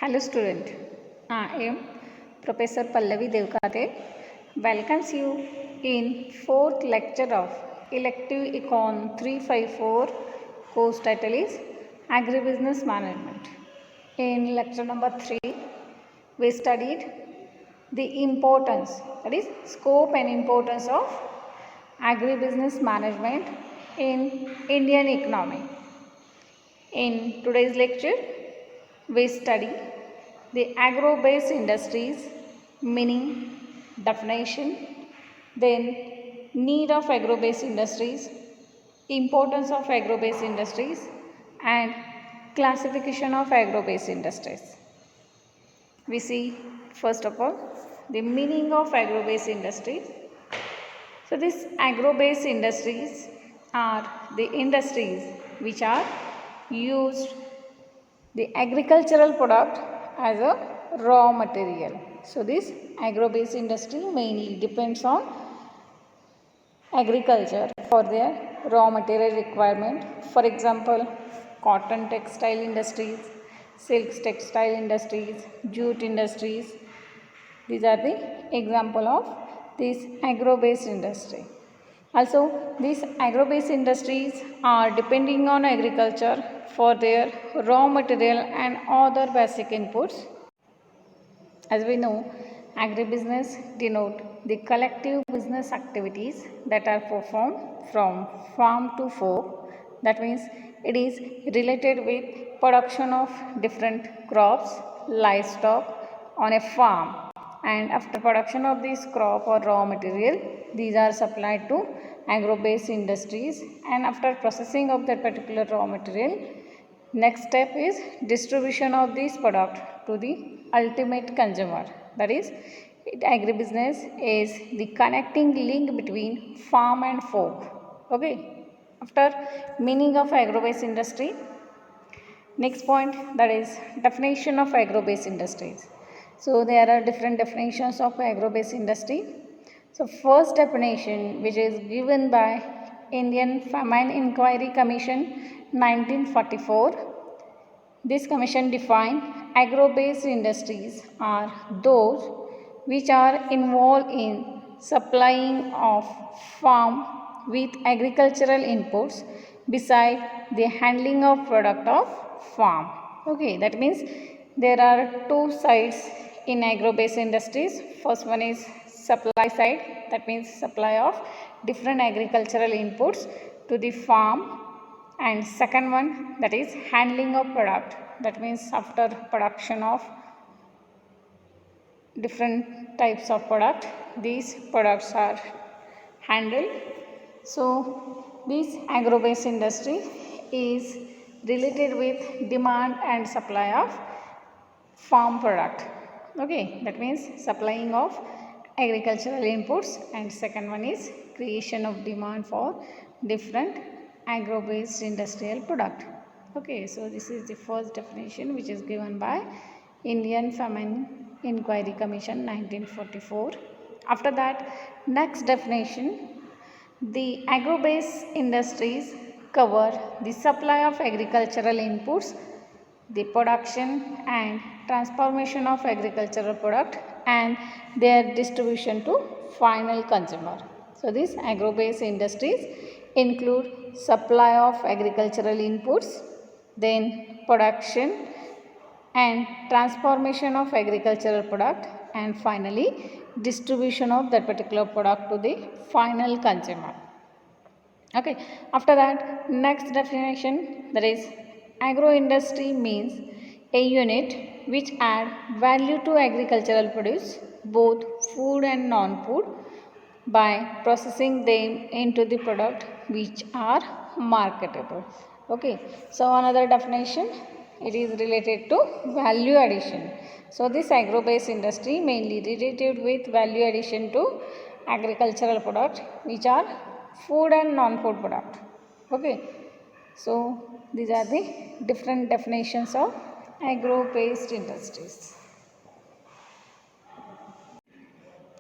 Hello student, I am Professor Pallavi Devkate welcomes you in 4th lecture of Elective Econ 354 course title is Agribusiness Management. In lecture number 3 we studied the importance, that is scope and importance of agribusiness management in Indian economy. In today's lecture we study the agro-based industries, meaning, definition, then need of agro-based industries, importance of agro-based industries, and classification of agro-based industries. We see first of all the meaning of agro-based industries. So these agro-based industries are the industries which are used the agricultural product as a raw material. So this agro-based industry mainly depends on agriculture for their raw material requirement. For example, cotton textile industries, silk textile industries, jute industries. These are the example of this agro-based industry. Also, these agro-based industries are depending on agriculture for their raw material and other basic inputs. As we know, agribusiness denote the collective business activities that are performed from farm to fork. That means it is related with production of different crops, livestock on a farm, and after production of this crop or raw material, these are supplied to agro-based industries, and after processing of that particular raw material, next step is distribution of this product to the ultimate consumer. That is, agribusiness is the connecting link between farm and fork. Okay. After meaning of agro-based industry, next point, that is definition of agro-based industries. So there are different definitions of agro-based industry. So first definition, which is given by Indian Famine Inquiry Commission 1944. This commission defined agro-based industries are those which are involved in supplying of farm with agricultural inputs beside the handling of product of farm. Okay, that means there are two sides in agro-based industries. First one is supply side, that means supply of different agricultural inputs to the farm, and second one, that is handling of product, that means after production of different types of product, these products are handled. So this agro-based industry is related with demand and supply of farm product. Okay, that means supplying of agricultural inputs, and second one is creation of demand for different agro-based industrial product. Okay, so this is the first definition which is given by Indian Famine Inquiry Commission 1944. After that, next definition, the agro-based industries cover the supply of agricultural inputs, the production and transformation of agricultural product, and their distribution to final consumer. So these agro-based industries include supply of agricultural inputs, then production and transformation of agricultural product, and finally distribution of that particular product to the final consumer. Okay, after that, next definition, that is agro industry means a unit which add value to agricultural produce, both food and non-food, by processing them into the product which are marketable. Okay, so another definition, it is related to value addition. So this agro-based industry mainly related with value addition to agricultural product which are food and non-food product. Okay, so these are the different definitions of agro-based industries.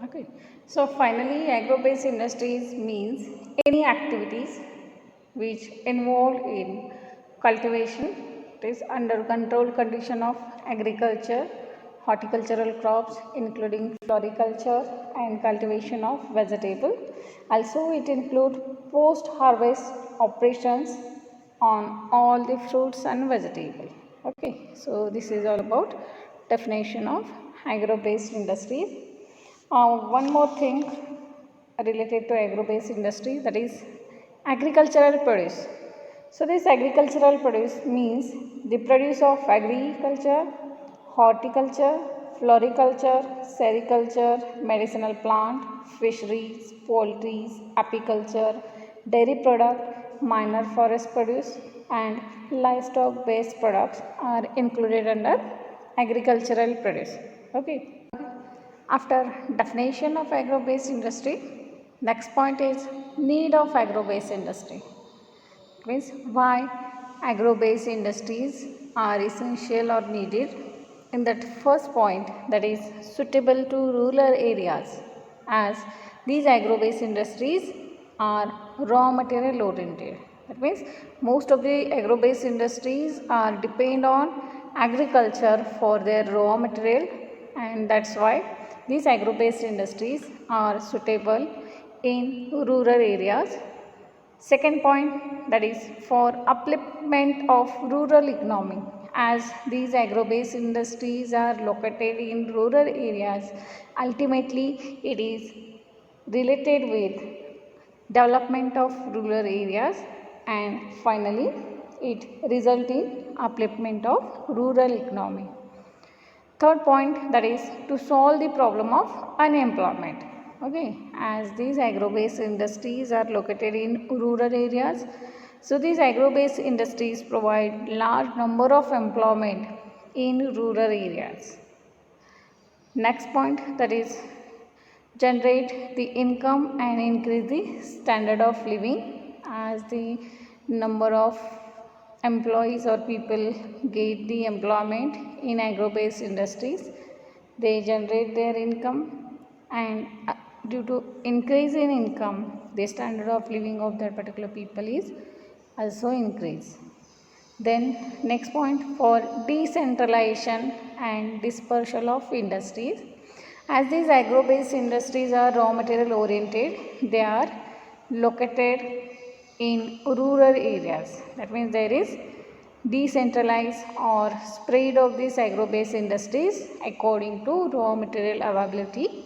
Okay, so finally agro-based industries means any activities which involve in cultivation, It is under controlled condition of agriculture, horticultural crops including floriculture and cultivation of vegetable. Also it includes post-harvest operations on all the fruits and vegetables. Okay, so this is all about definition of agro-based industries. One more thing related to agro-based industry, that is agricultural produce. So this agricultural produce means the produce of agriculture, horticulture, floriculture, sericulture, medicinal plant, fisheries, poultry, apiculture, dairy product, minor forest produce and livestock based products are included under agricultural produce. Okay. After definition of agro-based industry, next point is need of agro-based industry. Means why agro-based industries are essential or needed. In that first point, that is suitable to rural areas, as these agro-based industries are raw material oriented. That means most of the agro-based industries are depend on agriculture for their raw material, and that's why these agro-based industries are suitable in rural areas. Second point, that is for upliftment of rural economy, as these agro-based industries are located in rural areas, ultimately it is related with development of rural areas, and finally it result in upliftment of rural economy. Third point, that is to solve the problem of unemployment. Okay, as these agro-based industries are located in rural areas, so these agro-based industries provide large number of employment in rural areas. Next point, that is generate the income and increase the standard of living, as the number of employees or people get the employment in agro-based industries, they generate their income, and due to increase in income, the standard of living of that particular people is also increase. Then next point, for decentralization and dispersal of industries, as these agro-based industries are raw material oriented, they are located in rural areas. That means there is decentralized or spread of these agro-based industries according to raw material availability.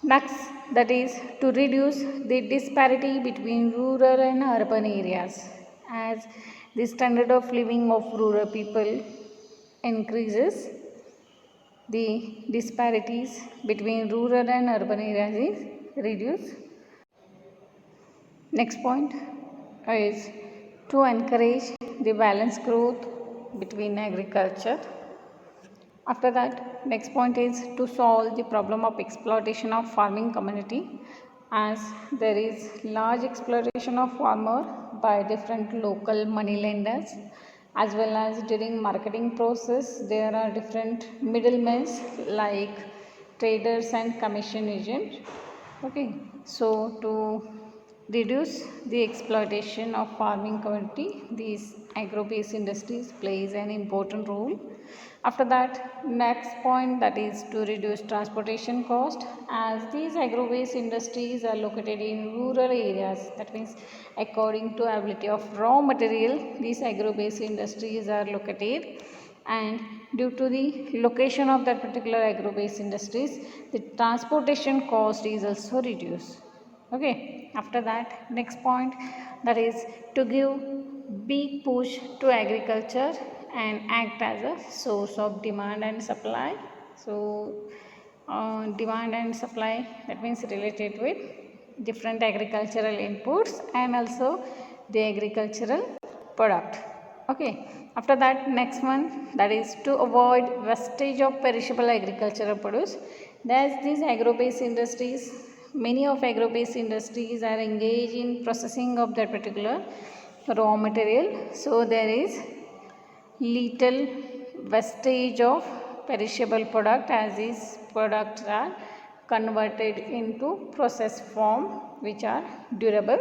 Next, that is to reduce the disparity between rural and urban areas, as the standard of living of rural people increases, the disparities between rural and urban areas is reduced. Next point is to encourage the balanced growth between agriculture. After that, next point is to solve the problem of exploitation of farming community, as there is large exploitation of farmer by different local money lenders, as well as during marketing process there are different middlemen like traders and commission agent. Okay, so to reduce the exploitation of farming community, these agro-based industries plays an important role. After that, next point, that is to reduce transportation cost, as these agro-based industries are located in rural areas. That means according to availability of raw material, these agro-based industries are located, and due to the location of that particular agro-based industries, the transportation cost is also reduced. Okay, after that, next point, that is to give big push to agriculture and act as a source of demand and supply. So demand and supply, that means related with different agricultural inputs and also the agricultural product. Okay, after that, next one, that is to avoid wastage of perishable agricultural produce. That's these agro-based industries, many of agro-based industries are engaged in processing of that particular raw material, so there is little wastage of perishable product, as these products are converted into processed form which are durable.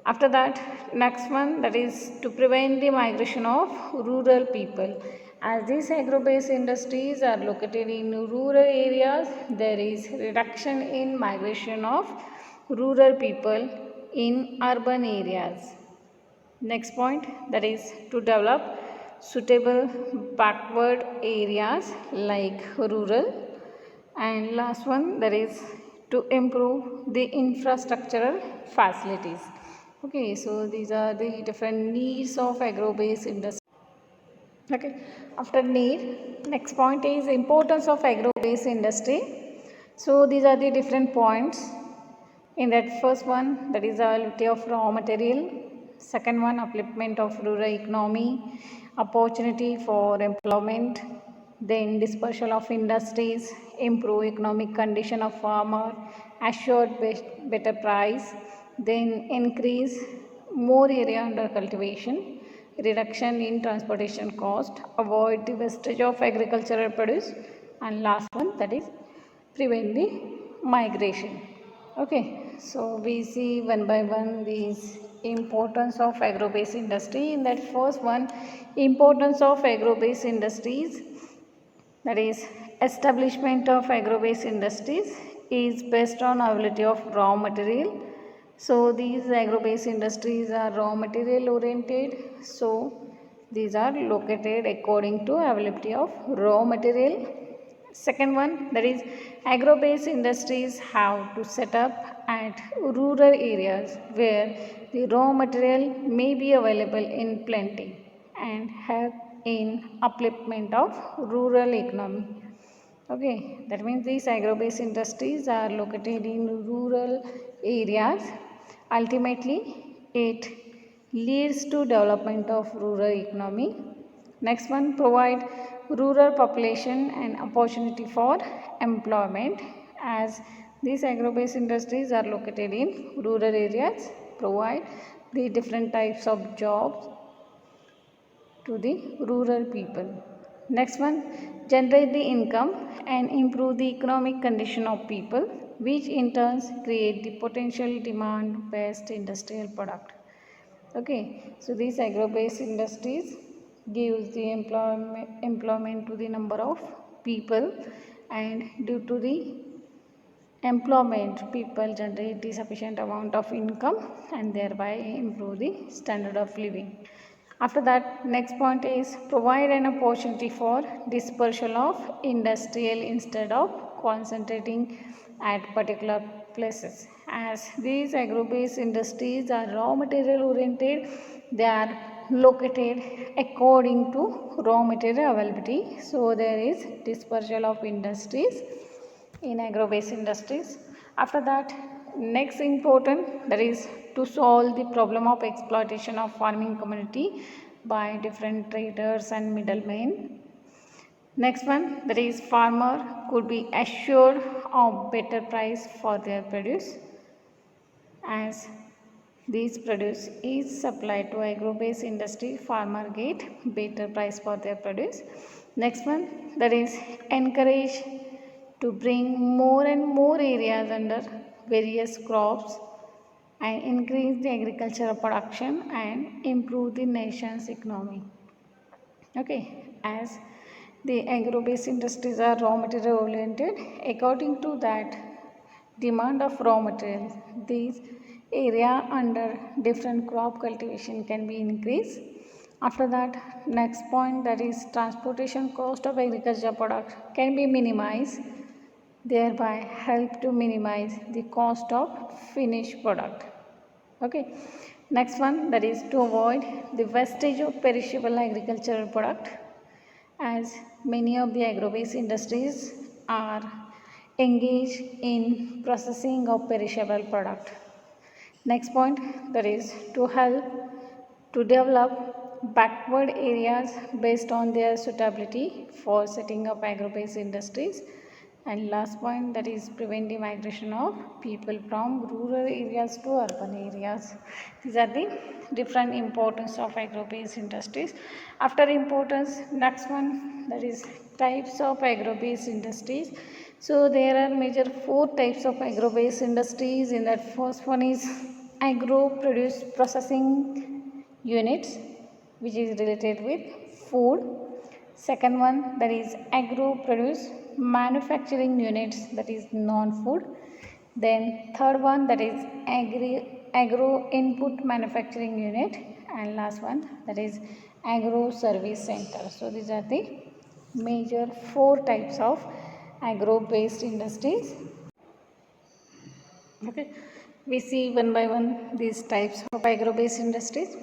After that, next one, that is to prevent the migration of rural people. As these agro-based industries are located in rural areas, there is reduction in migration of rural people in urban areas. Next point, that is to develop suitable backward areas like rural. And last one, that is to improve the infrastructural facilities. Okay, so these are the different needs of agro-based industry. Okay, after need, next point is importance of agro-based industry. So these are the different points. In that first one, that is availability of raw material. Second one, upliftment of rural economy, opportunity for employment. Then dispersal of industries, improve economic condition of farmer, assured better price. Then increase more area under cultivation, reduction in transportation cost, avoid the wastage of agricultural produce, and last one, that is prevent the migration. Okay, so we see one by one these importance of agro-based industry. In that first one, importance of agro-based industries, that is establishment of agro-based industries is based on availability of raw material. So these agro-based industries are raw material oriented, so these are located according to availability of raw material. Second one, that is agro-based industries have to set up at rural areas where the raw material may be available in plenty and help in upliftment of rural economy. Okay, that means these agro-based industries are located in rural areas. Ultimately, it leads to development of rural economy. Next one, provide rural population an opportunity for employment. As these agro-based industries are located in rural areas, provide the different types of jobs to the rural people. Next one, generate the income and improve the economic condition of people, which in turn create the potential demand based industrial product. Okay, so these agro-based industries gives the employment to the number of people, and due to the employment, people generate the sufficient amount of income and thereby improve the standard of living. After that, next point is provide an opportunity for dispersal of industrial instead of concentrating at particular places. As these agro-based industries are raw material oriented, they are located according to raw material availability. So there is dispersal of industries in agro-based industries. After that, next important, that is to solve the problem of exploitation of farming community by different traders and middlemen. Next one, that is farmer could be assured of better price for their produce, as this produce is supplied to agro-based industry, farmer get better price for their produce. Next one, that is encourage to bring more and more areas under various crops and increase the agricultural production and improve the nation's economy. Okay, as the agro-based industries are raw material oriented, according to that demand of raw material, these area under different crop cultivation can be increased. After that, next point, that is transportation cost of agricultural products can be minimized, thereby help to minimize the cost of finished product. Okay, next one, that is to avoid the wastage of perishable agricultural product, as many of the agro-based industries are engaged in processing of perishable product. Next point, that is to help to develop backward areas based on their suitability for setting up agro-based industries. And last point, that is prevent the migration of people from rural areas to urban areas. These are the different importance of agro-based industries. After importance, next one, that is types of agro-based industries. So there are major 4 types of agro-based industries. In that first one is agro produce processing units, which is related with food. Second one, that is agro produce manufacturing units, that is non-food. Then third one, that is agro input manufacturing unit, and last one, that is agro service center. So these are the major four types of agro based industries. Okay, we see one by one these types of agro based industries.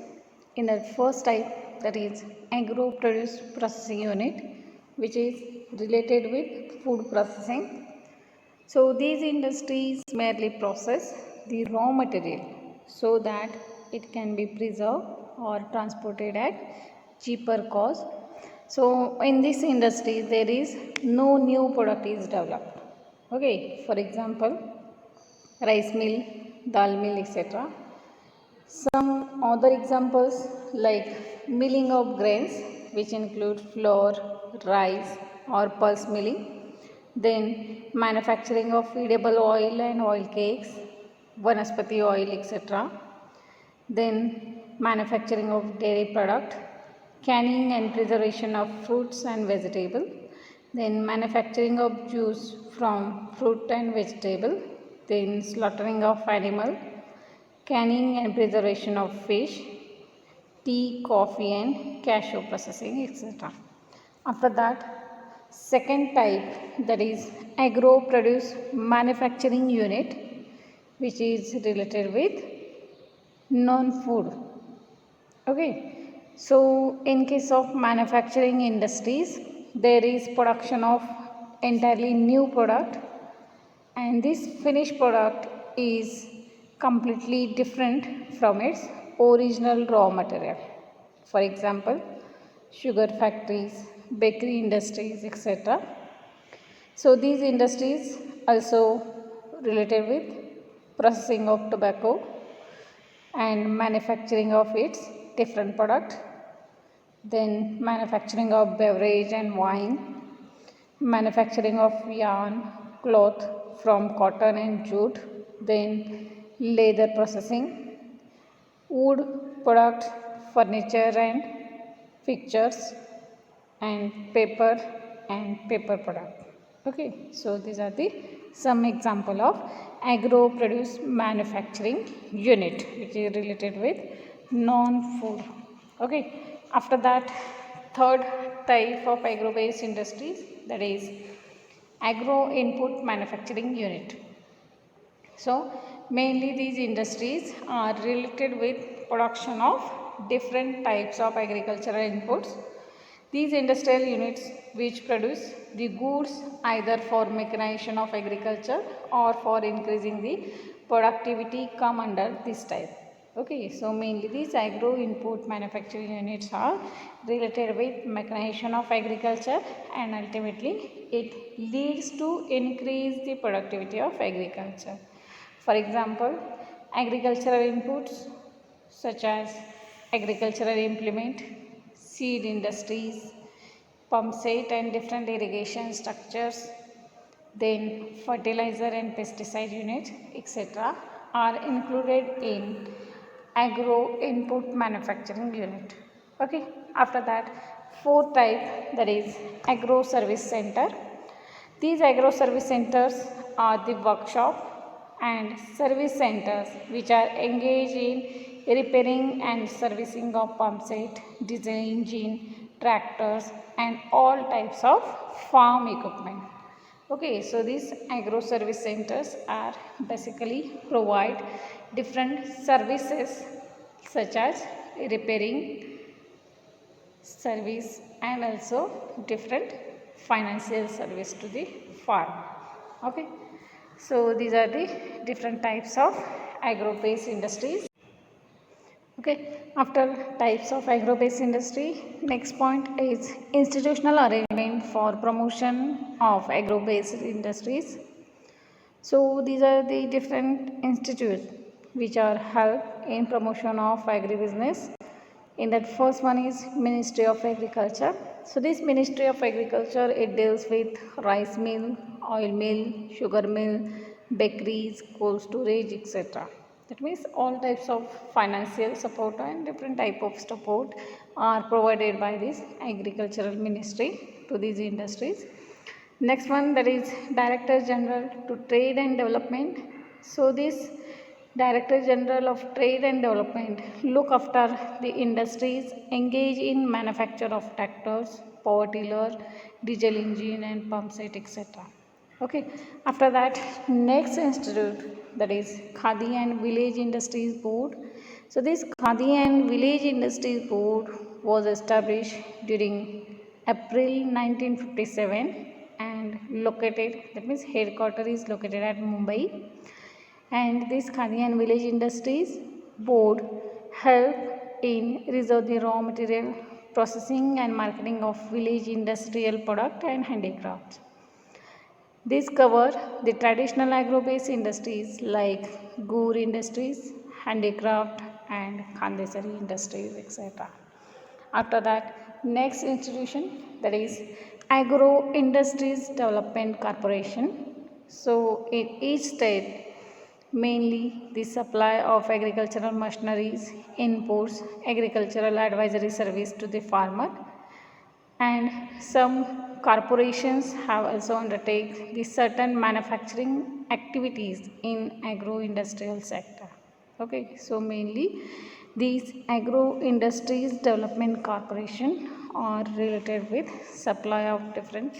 In the first type, that is agro produce processing unit, which is related with food processing. So these industries merely process the raw material so that it can be preserved or transported at cheaper cost. So in this industry there is no new product is developed. Okay, for example, rice mill, dal mill, etc. Some other examples like milling of grains, which include flour, rice or pulse milling. Then manufacturing of edible oil and oil cakes, vanaspati oil, etc. Then manufacturing of dairy product, canning and preservation of fruits and vegetable. Then manufacturing of juice from fruit and vegetable. Then slaughtering of animal, canning and preservation of fish, tea, coffee and cashew processing, etc. After that, second type, that is agro produce manufacturing unit, which is related with non-food. Okay, so in case of manufacturing industries, there is production of entirely new product, and this finished product is completely different from its original raw material. For example, sugar factories, bakery industries, etc. So these industries also related with processing of tobacco and manufacturing of its different product. Then manufacturing of beverage and wine, manufacturing of yarn, cloth from cotton and jute, then leather processing, wood product, furniture and fixtures, and paper product. Okay, so these are the some example of agro produce manufacturing unit, which is related with non-food. Okay, after that, third type of agro based industries, that is agro input manufacturing unit. So mainly these industries are related with production of different types of agricultural inputs. These industrial units which produce the goods either for mechanization of agriculture or for increasing the productivity come under this type. Okay, so mainly these agro input manufacturing units are related with mechanization of agriculture, and ultimately it leads to increase the productivity of agriculture. For example, agricultural inputs such as agricultural implement, seed industries, pump set and different irrigation structures, then fertilizer and pesticide units, etc. are included in agro input manufacturing unit. Okay, after that, fourth type, that is agro service center. These agro service centers are the workshop and service centers which are engaged in repairing and servicing of pump set, diesel engine, tractors and all types of farm equipment. Okay, so these agro service centers are basically provide different services such as repairing service and also different financial service to the farm. Okay, so these are the different types of agro based industries. Okay, after types of agro based industry, next point is institutional arrangement for promotion of agro based industries. So these are the different institutes which are help in promotion of agribusiness. In that, first one is Ministry of Agriculture. So this Ministry of Agriculture, it deals with rice mill, oil mill, sugar mill, bakeries, cold storage, etc. That means all types of financial support and different type of support are provided by this agricultural ministry to these industries. Next one, that is Director General to Trade and Development. So this Director General of Trade and Development look after the industries engaged in manufacture of tractors, power tiller, diesel engine and pump set, etc. Okay. After that, next institute, that is Khadi and Village Industries Board. So this Khadi and Village Industries Board was established during April 1957 and located, that means headquarters is located at Mumbai. And this Khadi and Village Industries Board help in reserve the raw material processing and marketing of village industrial product and handicrafts. These cover the traditional agro-based industries like gur industries, handicraft and khandesari industries, etc. After that, next institution, that is Agro Industries Development Corporation. So in each state, mainly the supply of agricultural machineries, inputs, agricultural advisory service to the farmer, and some corporations have also undertaken the certain manufacturing activities in agro-industrial sector. Okay, so mainly these agro industries development corporation are related with supply of different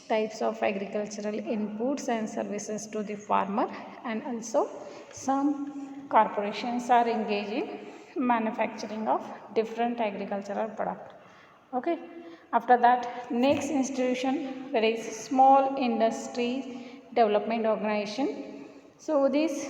types of agricultural inputs and services to the farmer, and also some corporations are engaged in manufacturing of different agricultural product. Okay. After that, next institution, that is Small Industry Development Organization. So this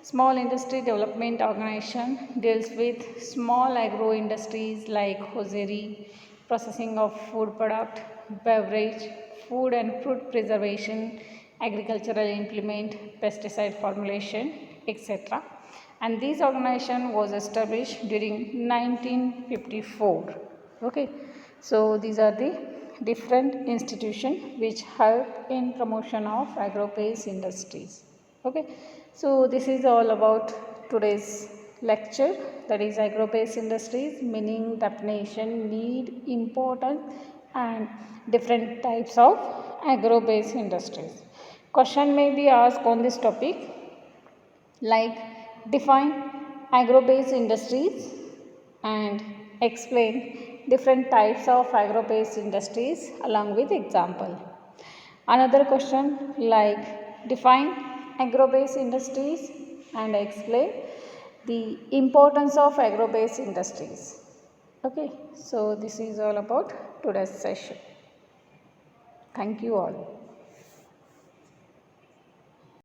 Small Industry Development Organization deals with small agro industries like hosiery, processing of food product, beverage, food and fruit preservation, agricultural implement, pesticide formulation, etc. And this organization was established during 1954. Okay. So these are the different institutions which help in promotion of agro-based industries. Okay. So this is all about today's lecture, that is agro-based industries, meaning, definition, need, importance and different types of agro-based industries. Question may be asked on this topic like define agro-based industries and explain different types of agro-based industries along with example. Another question like define agro-based industries and explain the importance of agro-based industries. Okay, so this is all about today's session. Thank you all.